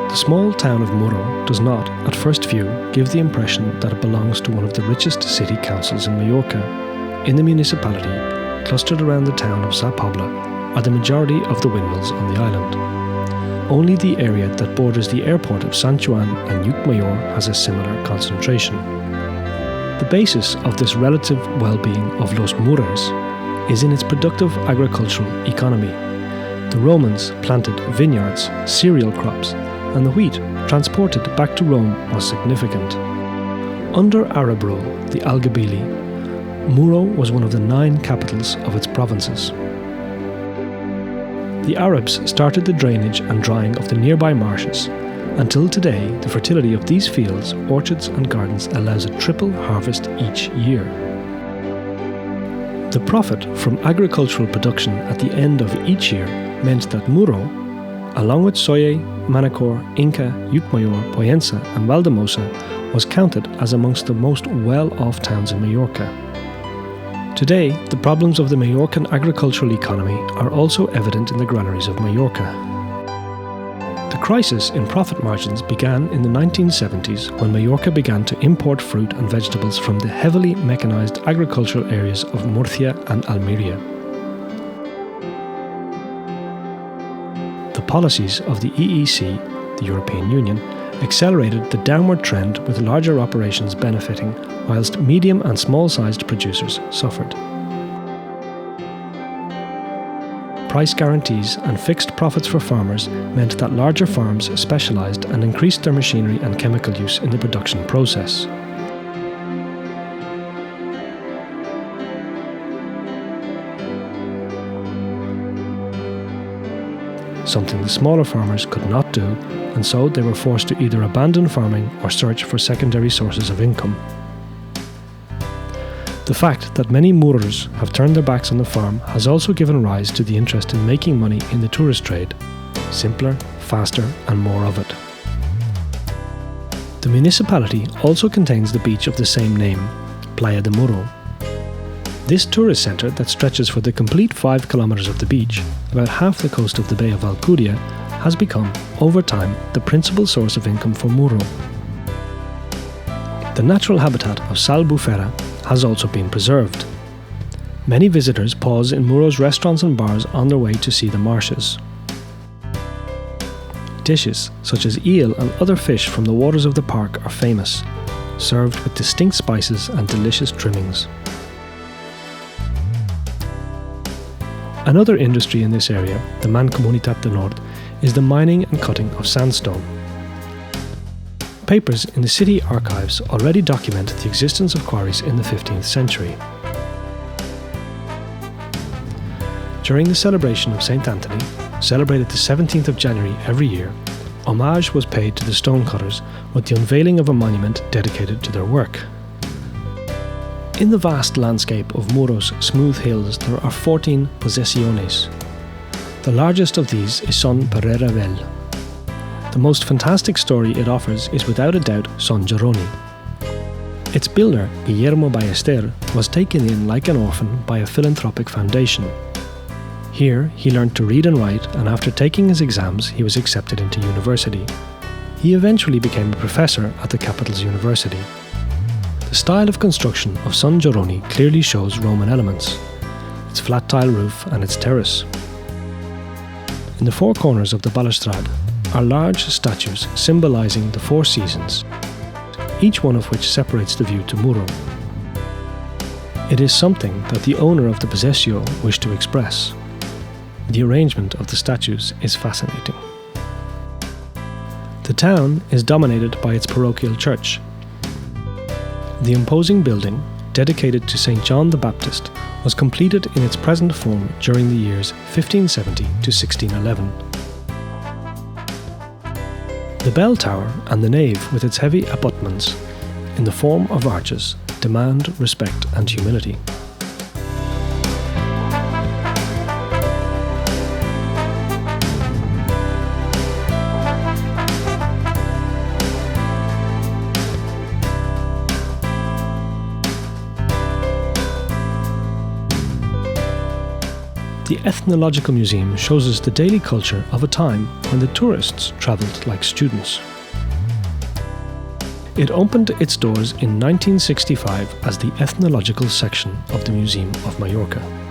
The small town of Muro does not, at first view, give the impression that it belongs to one of the richest city councils in Mallorca. In the municipality, clustered around the town of Sa Pobla, are the majority of the windmills on the island. Only the area that borders the airport of Sant Joan and Llucmajor has a similar concentration. The basis of this relative well-being of Los Murers is in its productive agricultural economy. The Romans planted vineyards, cereal crops, and the wheat transported back to Rome was significant. Under Arab rule, the Alghabili, Muro was one of the 9 capitals of its provinces. The Arabs started the drainage and drying of the nearby marshes. Until today, the fertility of these fields, orchards and gardens allows a triple harvest each year. The profit from agricultural production at the end of each year meant that Muro, along with Soye, Manacor, Inca, Llucmajor, Poyensa and Valdemosa, was counted as amongst the most well-off towns in Majorca. Today, the problems of the Majorcan agricultural economy are also evident in the granaries of Majorca. The crisis in profit margins began in the 1970s when Majorca began to import fruit and vegetables from the heavily mechanized agricultural areas of Murcia and Almeria. The policies of the EEC, the European Union, accelerated the downward trend with larger operations benefiting, whilst medium and small-sized producers suffered. Price guarantees and fixed profits for farmers meant that larger farms specialised and increased their machinery and chemical use in the production process. Something the smaller farmers could not do, and so they were forced to either abandon farming or search for secondary sources of income. The fact that many Murers have turned their backs on the farm has also given rise to the interest in making money in the tourist trade. Simpler, faster and more of it. The municipality also contains the beach of the same name, Playa de Muro. This tourist centre that stretches for the complete 5 kilometres of the beach, about half the coast of the Bay of Alcudia, has become, over time, the principal source of income for Muro. The natural habitat of Sal Bufera has also been preserved. Many visitors pause in Muro's restaurants and bars on their way to see the marshes. Dishes such as eel and other fish from the waters of the park are famous, served with distinct spices and delicious trimmings. Another industry in this area, the Mancomunitat de Nord, is the mining and cutting of sandstone. Papers in the city archives already document the existence of quarries in the 15th century. During the celebration of St. Anthony, celebrated the 17th of January every year, homage was paid to the stonecutters with the unveiling of a monument dedicated to their work. In the vast landscape of Muro's smooth hills there are 14 posesiones. The largest of these is Son Pereiravel. The most fantastic story it offers is without a doubt Son Geroni. Its builder, Guillermo Ballester, was taken in like an orphan by a philanthropic foundation. Here he learned to read and write, and after taking his exams he was accepted into university. He eventually became a professor at the capital's university. The style of construction of Son Geroni clearly shows Roman elements, its flat tile roof and its terrace. In the 4 corners of the balustrade are large statues symbolising the 4 seasons, each one of which separates the view to Muro. It is something that the owner of the possessio wished to express. The arrangement of the statues is fascinating. The town is dominated by its parochial church. The imposing building, dedicated to St. John the Baptist, was completed in its present form during the years 1570 to 1611. The bell tower and the nave with its heavy abutments, in the form of arches, demand respect and humility. The Ethnological Museum shows us the daily culture of a time when the tourists travelled like students. It opened its doors in 1965 as the ethnological section of the Museum of Mallorca.